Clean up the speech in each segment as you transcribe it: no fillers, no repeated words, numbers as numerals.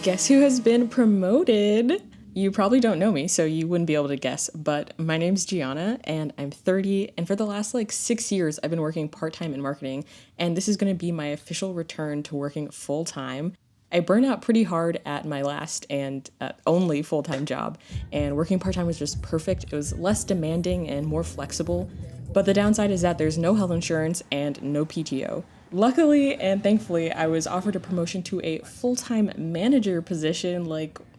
Guess who has been promoted? You probably don't know me, so you wouldn't be able to guess, but my name's Gianna, and I'm 30, and for the last 6 years, I've been working part-time in marketing, and this is going to be my official return to working full-time. I burned out pretty hard at my last and only full-time job, and working part-time was just perfect. It was less demanding and more flexible, but the downside is that there's no health insurance and no PTO. Luckily and thankfully, I was offered a promotion to a full-time manager position.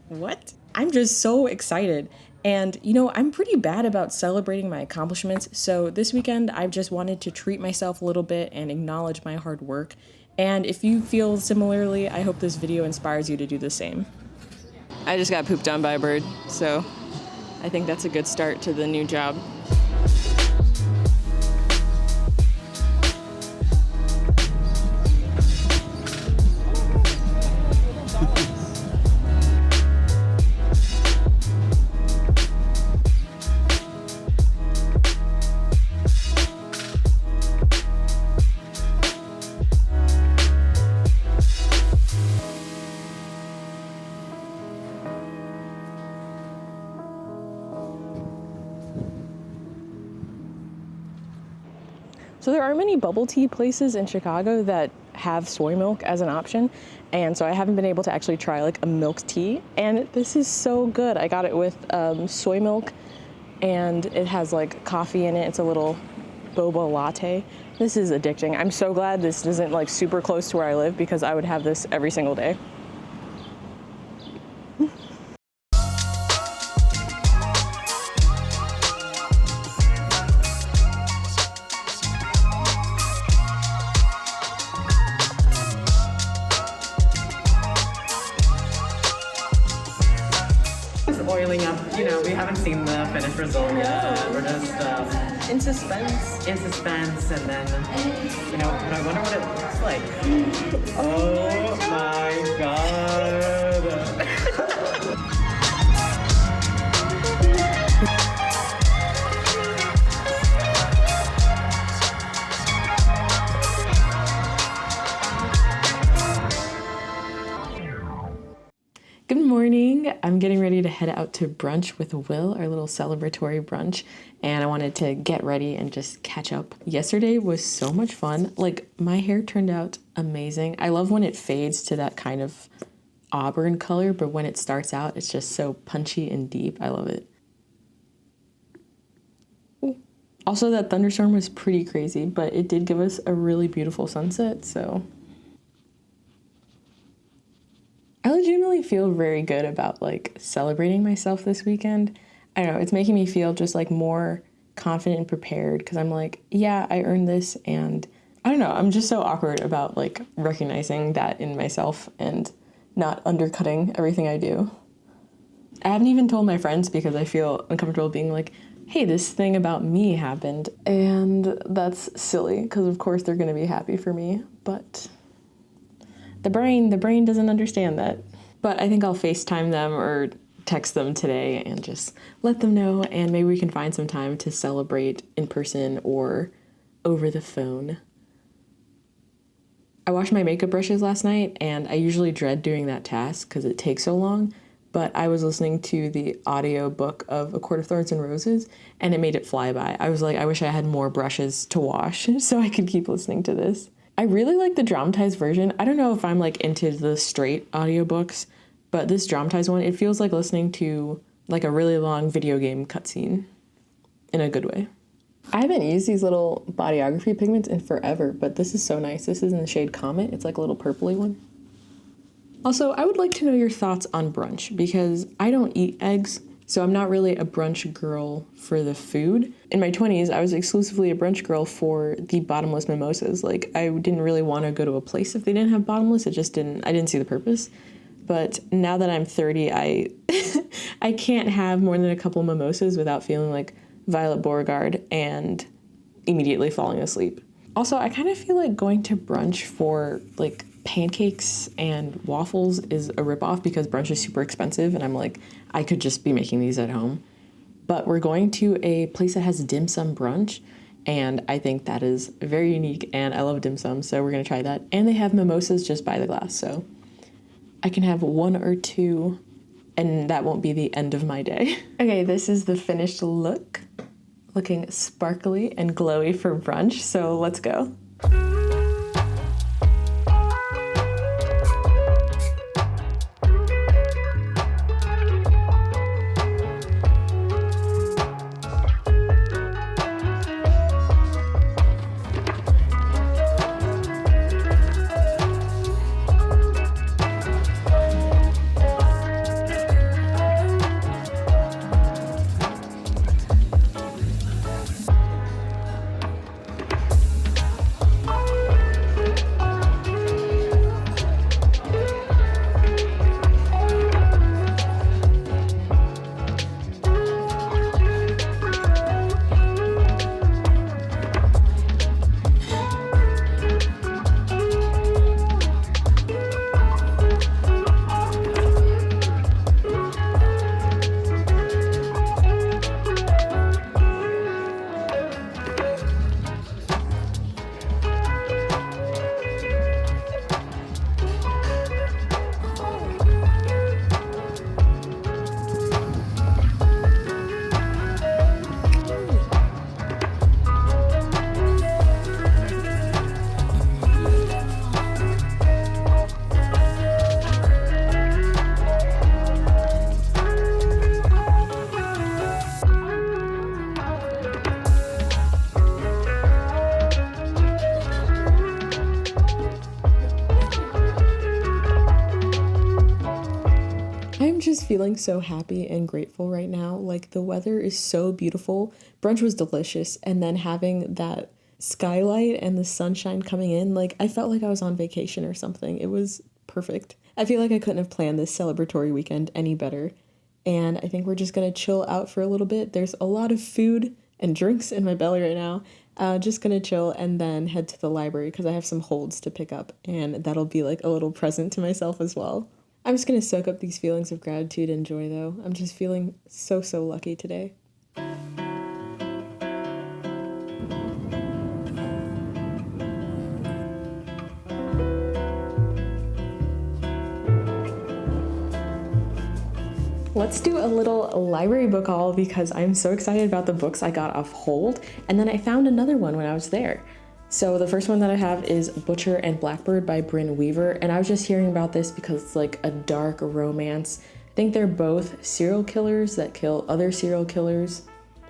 What? I'm just so excited. And, I'm pretty bad about celebrating my accomplishments, so this weekend I've just wanted to treat myself a little bit and acknowledge my hard work. And if you feel similarly, I hope this video inspires you to do the same. I just got pooped on by a bird, so I think that's a good start to the new job. So there aren't many bubble tea places in Chicago that have soy milk as an option, and so I haven't been able to actually try a milk tea, and this is so good. I got it with soy milk, and it has coffee in it. It's a little boba latte. This is addicting. I'm so glad this isn't super close to where I live, because I would have this every single day. Oiling up, we haven't seen the finished result yet. We're just In suspense. And then, I wonder what it looks like. Oh my god. Good morning. I'm getting ready to head out to brunch with Will, our little celebratory brunch, and I wanted to get ready and just catch up. Yesterday was so much fun. My hair turned out amazing. I love when it fades to that kind of auburn color, but when it starts out, it's just so punchy and deep. I love it. Also, that thunderstorm was pretty crazy, but it did give us a really beautiful sunset, so I legitimately feel very good about celebrating myself this weekend. I don't know, it's making me feel just more confident and prepared, because I'm yeah, I earned this, and I don't know, I'm just so awkward about recognizing that in myself and not undercutting everything I do. I haven't even told my friends because I feel uncomfortable being hey, this thing about me happened, and that's silly because of course they're gonna be happy for me, but the brain doesn't understand that. But I think I'll FaceTime them or text them today and just let them know, and maybe we can find some time to celebrate in person or over the phone. I washed my makeup brushes last night, and I usually dread doing that task because it takes so long, but I was listening to the audio book of A Court of Thorns and Roses, and it made it fly by. I was I wish I had more brushes to wash so I could keep listening to this. I really like the dramatized version. I don't know if I'm into the straight audiobooks, but this dramatized one, it feels like listening to a really long video game cutscene in a good way. I haven't used these little bodyography pigments in forever, but this is so nice. This is in the shade Comet. It's a little purpley one. Also, I would like to know your thoughts on brunch, because I don't eat eggs, so I'm not really a brunch girl for the food. In my 20s, I was exclusively a brunch girl for the bottomless mimosas. I didn't really want to go to a place if they didn't have bottomless. I didn't see the purpose. But now that I'm 30, I can't have more than a couple mimosas without feeling like Violet Beauregard and immediately falling asleep. Also, I kind of feel like going to brunch for pancakes and waffles is a ripoff, because brunch is super expensive, and I'm I could just be making these at home. But we're going to a place that has dim sum brunch, and I think that is very unique, and I love dim sum, so we're going to try that. And they have mimosas just by the glass, so I can have one or two and that won't be the end of my day. Okay, this is the finished look. Looking sparkly and glowy for brunch, so let's go. I'm just feeling so happy and grateful right now. Like, the weather is so beautiful. Brunch was delicious, and then having that skylight and the sunshine coming in, like, I felt like I was on vacation or something. It was perfect. I feel like I couldn't have planned this celebratory weekend any better. And I think we're just gonna chill out for a little bit. There's a lot of food and drinks in my belly right now. Just gonna chill and then head to the library because I have some holds to pick up, and that'll be like a little present to myself as well. I'm just gonna soak up these feelings of gratitude and joy though. I'm just feeling so lucky today. Let's do a little library book haul because I'm so excited about the books I got off hold, and then I found another one when I was there. So the first one that I have is Butcher and Blackbird by Brynn Weaver, and I was just hearing about this because it's like a dark romance. I think they're both serial killers that kill other serial killers,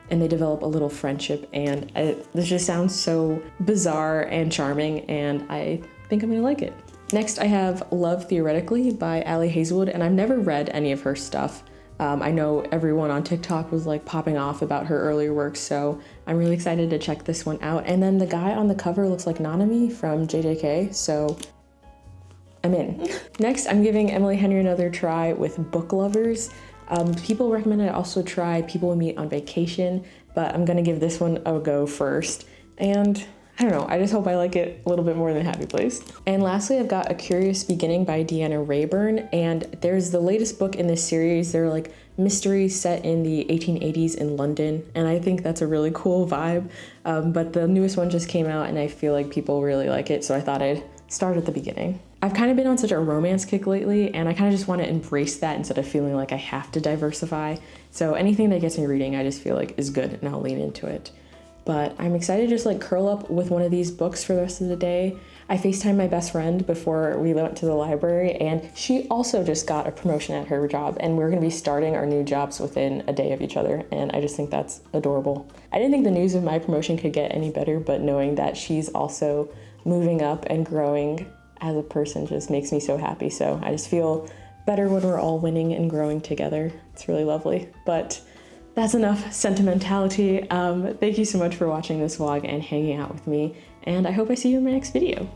and they develop a little friendship, and this just sounds so bizarre and charming, and I think I'm gonna like it. Next I have Love Theoretically by Ali Hazelwood, and I've never read any of her stuff. I know everyone on TikTok was like popping off about her earlier work, so I'm really excited to check this one out. And then the guy on the cover looks like Nanami from JJK, so I'm in. Next, I'm giving Emily Henry another try with Book Lovers. People recommend I also try People We Meet on Vacation, but I'm gonna give this one a go first. And I don't know, I just hope I like it a little bit more than Happy Place. And lastly, I've got A Curious Beginning by Deanna Rayburn, and there's the latest book in this series. They're like mysteries set in the 1880s in London, and I think that's a really cool vibe. But the newest one just came out, and I feel like people really like it, so I thought I'd start at the beginning. I've kind of been on such a romance kick lately, and I kind of just want to embrace that instead of feeling like I have to diversify. So anything that gets me reading, I just feel like is good, and I'll lean into it. But I'm excited to just like curl up with one of these books for the rest of the day. I FaceTimed my best friend before we went to the library, and she also just got a promotion at her job, and we're gonna be starting our new jobs within a day of each other, and I just think that's adorable. I didn't think the news of my promotion could get any better, but knowing that she's also moving up and growing as a person just makes me so happy. So I just feel better when we're all winning and growing together. It's really lovely. But that's enough sentimentality. Thank you so much for watching this vlog and hanging out with me, and I hope I see you in my next video.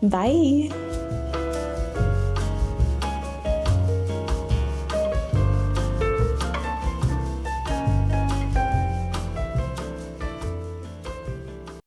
Bye!